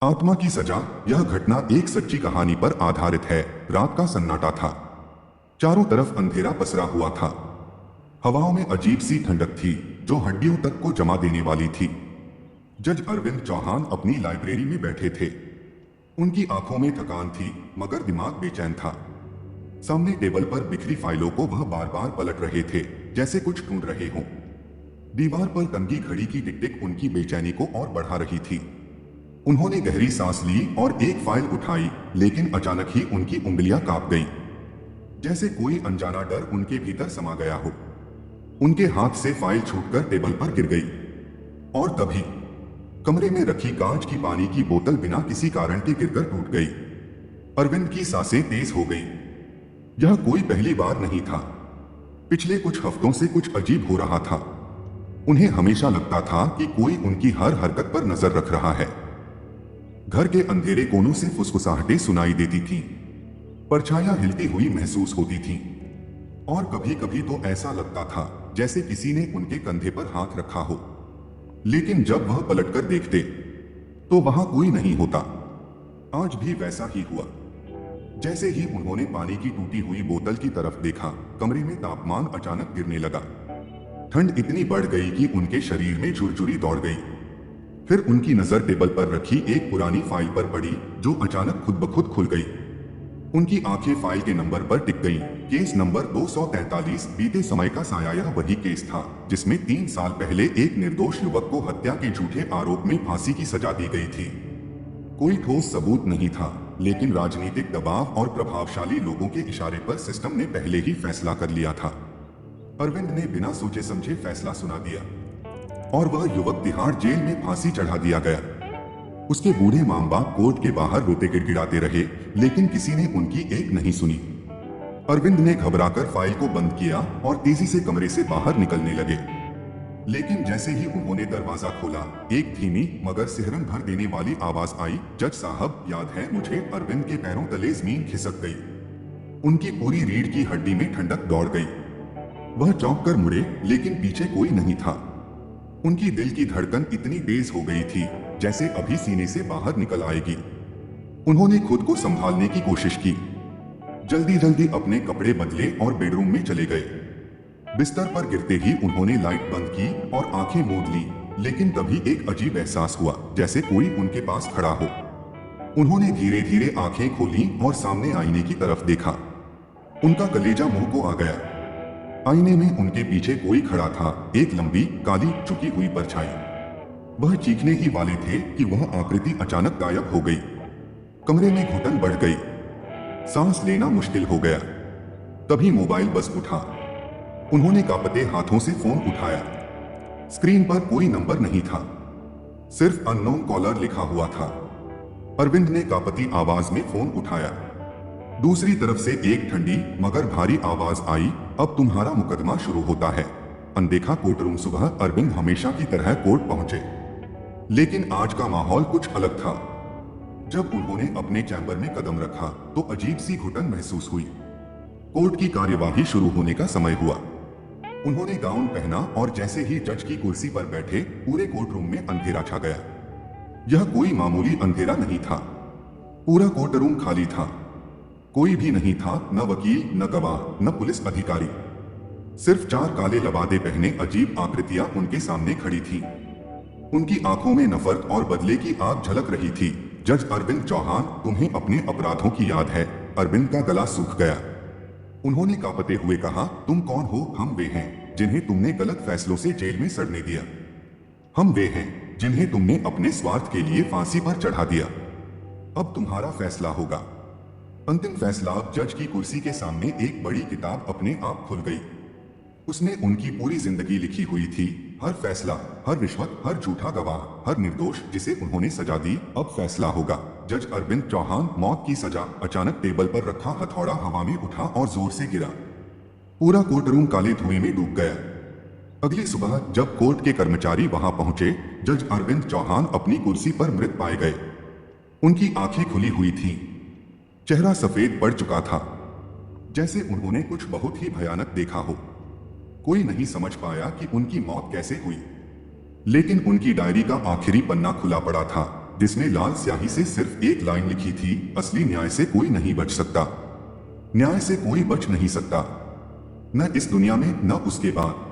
आत्मा की सजा। यह घटना एक सच्ची कहानी पर आधारित है। रात का सन्नाटा था। चारों तरफ अंधेरा पसरा हुआ था। हवाओं में अजीब सी ठंडक थी जो हड्डियों तक को जमा देने वाली थी। जज अरविंद चौहान अपनी लाइब्रेरी में बैठे थे। उनकी आंखों में थकान थी मगर दिमाग बेचैन था। सामने टेबल पर बिखरी फाइलों को वह बार बार पलट रहे थे, जैसे कुछ ढूंढ रहे हों। दीवार पर टंगी घड़ी की टिक टिक उनकी बेचैनी को और बढ़ा रही थी। उन्होंने गहरी सांस ली और एक फाइल उठाई, लेकिन अचानक ही उनकी उंगलियां कांप गईं, जैसे कोई अनजाना डर उनके भीतर समा गया हो। उनके हाथ से फाइल छूटकर टेबल पर गिर गई और तभी कमरे में रखी कांच की पानी की बोतल बिना किसी कारण के गिरकर टूट गई। अरविंद की सांसें तेज हो गईं। यह कोई पहली बार नहीं था। पिछले कुछ हफ्तों से कुछ अजीब हो रहा था। उन्हें हमेशा लगता था कि कोई उनकी हर हरकत पर नजर रख रहा है। घर के अंधेरे कोनों से फुसफुसाहटें सुनाई देती थीं, परछाइयां हिलती हुई महसूस होती थीं, और कभी कभी तो ऐसा लगता था जैसे किसी ने उनके कंधे पर हाथ रखा हो। लेकिन जब वह पलटकर देखते तो वहां कोई नहीं होता। आज भी वैसा ही हुआ। जैसे ही उन्होंने पानी की टूटी हुई बोतल की तरफ देखा, कमरे में तापमान अचानक गिरने लगा। ठंड इतनी बढ़ गई कि उनके शरीर में झुरझुरी दौड़ गई। फिर उनकी नजर टेबल पर रखी एक पुरानी फाइल पर पड़ी, जो अचानक खुद ब खुद खुल गई। उनकी आंखें फाइल के नंबर पर टिक गईं। Case number 243। बीते समय का साया। यह वही केस था जिसमें 3 साल पहले एक निर्दोष युवक को हत्या के झूठे आरोप में फांसी की सजा दी गई थी। कोई ठोस सबूत नहीं था, लेकिन राजनीतिक दबाव और प्रभावशाली लोगों के इशारे पर सिस्टम ने पहले ही फैसला कर लिया था। अरविंद ने बिना सोचे समझे फैसला सुना दिया और वह युवक तिहाड़ जेल में फांसी चढ़ा दिया गया। उसके बूढ़े मां बाप कोर्ट के बाहर रोते गिड़गिड़ाते रहे, लेकिन किसी ने उनकी एक नहीं सुनी। अरविंद ने घबराकर फाइल को बंद किया और तेजी से कमरे से बाहर निकलने लगे। लेकिन जैसे ही उन्होंने दरवाजा खोला, एक धीमी मगर सिहरन भर देने वाली आवाज आई, जज साहब, याद है मुझे? अरविंद के पैरों तले जमीन खिसक गई। उनकी पूरी रीढ़ की हड्डी में ठंडक दौड़ गई। वह चौंक कर मुड़े, लेकिन पीछे कोई नहीं था। उनकी दिल की धड़कन इतनी तेज हो गई थी जैसे अभी सीने से बाहर निकल आएगी। उन्होंने खुद को संभालने की कोशिश की। जल्दी जल्दी अपने कपड़े बदले और बेडरूम में चले गए। बिस्तर पर गिरते ही उन्होंने लाइट बंद की और आंखें मूंद ली, लेकिन तभी एक अजीब एहसास हुआ, जैसे कोई उनके पास खड़ा हो। उन्होंने धीरे धीरे आंखें खोली और सामने आईने की तरफ देखा। उनका कलेजा मुंह को आ गया। आईने में उनके पीछे कोई खड़ा था, एक लंबी काली झुकी हुई परछाई। वह चीखने ही वाले थे कि वह आकृति अचानक गायब हो गई। कमरे में घुटन बढ़ गई। सांस लेना मुश्किल हो गया। तभी मोबाइल बज उठा। उन्होंने कांपते हाथों से फोन उठाया। स्क्रीन पर कोई नंबर नहीं था, सिर्फ अननोन कॉलर लिखा हुआ था। अरविंद ने कांपती आवाज में फोन उठाया। दूसरी तरफ से एक ठंडी मगर भारी आवाज आई, अब तुम्हारा मुकदमा शुरू होता है। अनदेखा कोर्टरूम। सुबह अरविंद हमेशा की तरह कोर्ट पहुंचे, लेकिन आज का माहौल कुछ अलग था। जब उन्होंने अपने चैम्बर में कदम रखा तो अजीब सी घुटन महसूस हुई। कोर्ट की कार्यवाही शुरू होने का समय हुआ। उन्होंने गाउन पहना और जैसे ही जज की कुर्सी पर बैठे, पूरे कोर्टरूम में अंधेरा छा गया। यह कोई मामूली अंधेरा नहीं था। पूरा कोर्टरूम खाली था। कोई भी नहीं था, न वकील, न गवाह, न पुलिस अधिकारी। सिर्फ 4 काले लबादे पहने अजीब आकृतियां उनके सामने खड़ी थीं। उनकी आंखों में नफरत और बदले की आग झलक रही थी। जज अरविंद चौहान, तुम्हें अपने अपराधों की याद है? अरविंद का गला सूख गया। उन्होंने कांपते हुए कहा, तुम कौन हो? हम वे हैं जिन्हें तुमने गलत फैसलों से जेल में सड़ने दिया। हम वे हैं जिन्हें तुमने अपने स्वार्थ के लिए फांसी पर चढ़ा दिया। अब तुम्हारा फैसला होगा। अंतिम फैसला। जज की कुर्सी के सामने एक बड़ी किताब अपने आप खुल गई। उसमें उनकी पूरी जिंदगी लिखी हुई थी। हर फैसला, हर रिश्वत, हर झूठा गवाह, हर निर्दोष जिसे उन्होंने सजा दी, अब फैसला होगा। जज अरविंद चौहान, मौत की सजा। अचानक टेबल पर रखा हथौड़ा हवा में उठा और जोर से गिरा। पूरा कोर्टरूम काले धुएं में डूब गया। अगली सुबह जब कोर्ट के कर्मचारी वहां पहुंचे, जज अरविंद चौहान अपनी कुर्सी पर मृत पाए गए। उनकी आंखें खुली हुई थीं। चेहरा सफेद पड़ चुका था, जैसे उन्होंने कुछ बहुत ही भयानक देखा हो। कोई नहीं समझ पाया कि उनकी मौत कैसे हुई, लेकिन उनकी डायरी का आखिरी पन्ना खुला पड़ा था। जिसने लाल स्याही से सिर्फ एक लाइन लिखी थी, असली न्याय से कोई नहीं बच सकता, न्याय से कोई बच नहीं सकता, न इस दुनिया में न उसके बाद।